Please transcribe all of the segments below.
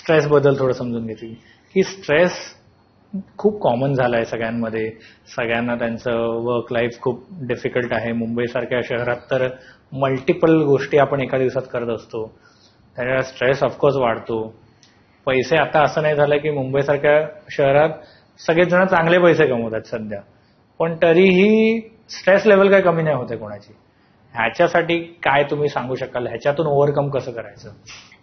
स्ट्रेसबद्दल थोडं समजून घेतली की स्ट्रेस खूप कॉमन झाला आहे सगळ्यांमध्ये. सगळ्यांना त्यांचं वर्क लाईफ खूप डिफिकल्ट आहे. मुंबईसारख्या शहरात तर मल्टिपल गोष्टी आपण एका दिवसात करत असतो, त्यामुळे स्ट्रेस ऑफकोर्स वाढतो. पैसे आता असं नाही झालं की मुंबईसारख्या शहरात सगळेच जण चांगले पैसे कमवतात सध्या, पण तरीही स्ट्रेस लेवल काही कमी नाही होते कोणाची. ह्याच्यासाठी काय तुम्ही सांगू शकाल, ह्याच्यातून ओव्हरकम कसं करायचं?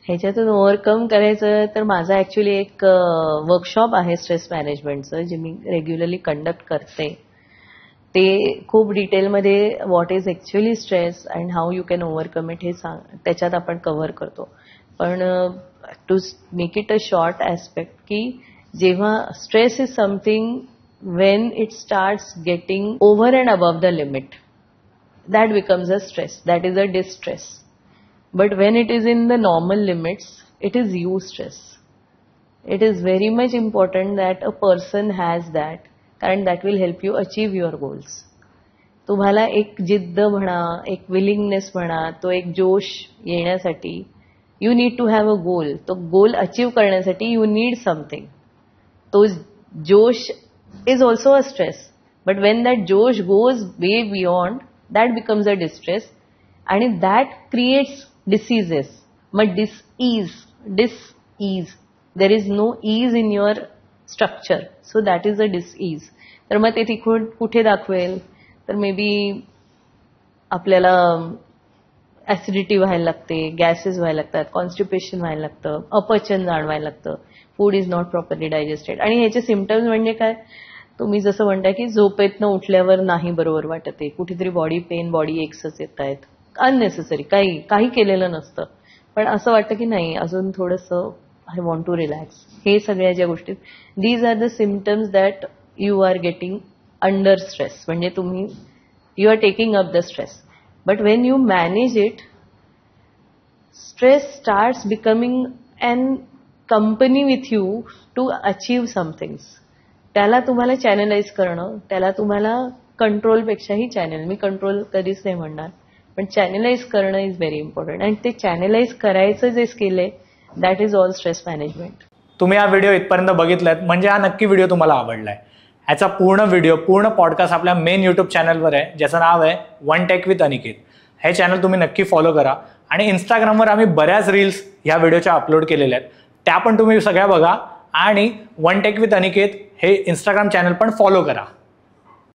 ह्याच्यातून ओव्हरकम करायचं तर माझा ऍक्च्युली एक वर्कशॉप आहे स्ट्रेस मॅनेजमेंटचं, जे मी रेग्युलरली कंडक्ट करते. ते खूप डिटेलमध्ये what is actually stress and how you can overcome it हे त्याच्यात आपण कव्हर करतो. पण to make it a short aspect, की जेव्हा stress is something when it starts getting over and above the limit, that becomes a stress, that is a distress. But when it is in the normal limits, it is eustress. It is very much important that a person has that, कारण that will help you achieve your goals. तुम्हाला एक जिद्द म्हणा, एक willingness म्हणा, तो एक जोश येण्यासाठी you need to have a goal. तो गोल अचीव करण्यासाठी you need something. तो जोश is also a stress, but when that josh goes way beyond, that becomes a distress, and that creates diseases. But dis-ease, there is no ease in your structure, so that is a dis-ease. तर मग ते कुठे दाखवेल तर may be आपल्याला acidity व्हायला लागते, gases व्हायला लागतात, कॉन्स्टिपेशन व्हायला लागतं, अपचन जाणवायला लागतं, food is not properly digested. आणि ह्याचे सिम्पटम्स म्हणजे काय, तुम्ही जसं म्हणताय की झोपेतनं उठल्यावर नाही बरोबर वाटत आहे, कुठेतरी बॉडी पेन, बॉडी एक्सच येत आहेत, अननेसेसरी काही केलेलं नसतं, पण असं वाटतं की नाही अजून थोडंसं आय वॉन्ट टू रिलॅक्स. हे सगळ्या ज्या गोष्टी, these are the symptoms that you are getting under stress, म्हणजे तुम्ही you are taking up the stress. But when you manage it, stress starts becoming an company with you to achieve somethings. त्याला तुम्हाला channelise करणं, त्याला तुम्हाला कंट्रोलपेक्षाही channel, मी control कधीच नाही म्हणणार, पण चॅनलाइज करणं इज व्हेरी इम्पॉर्टंट. आणि ते चॅनलाइज करायचं जे स्किल आहे, that is all stress management. तुम्ही हा व्हिडिओ इथपर्यंत बघितलात म्हणजे हा नक्की व्हिडिओ तुम्हाला आवडलाय. ह्याचा पूर्ण व्हिडिओ, पूर्ण पॉडकास्ट आपल्या मेन यूट्यूब चॅनलवर आहे, ज्याचं नाव आहे वन टेक विथ अनिकेत. हे चॅनल तुम्ही नक्की फॉलो करा. आणि इंस्टाग्रामवर आम्ही बऱ्याच रील्स ह्या व्हिडिओच्या अपलोड केलेल्या आहेत, त्या पण तुम्ही सगळ्या बघा. आणि वन टेक विथ अनिकेत हे इंस्टाग्राम चॅनल पण फॉलो करा.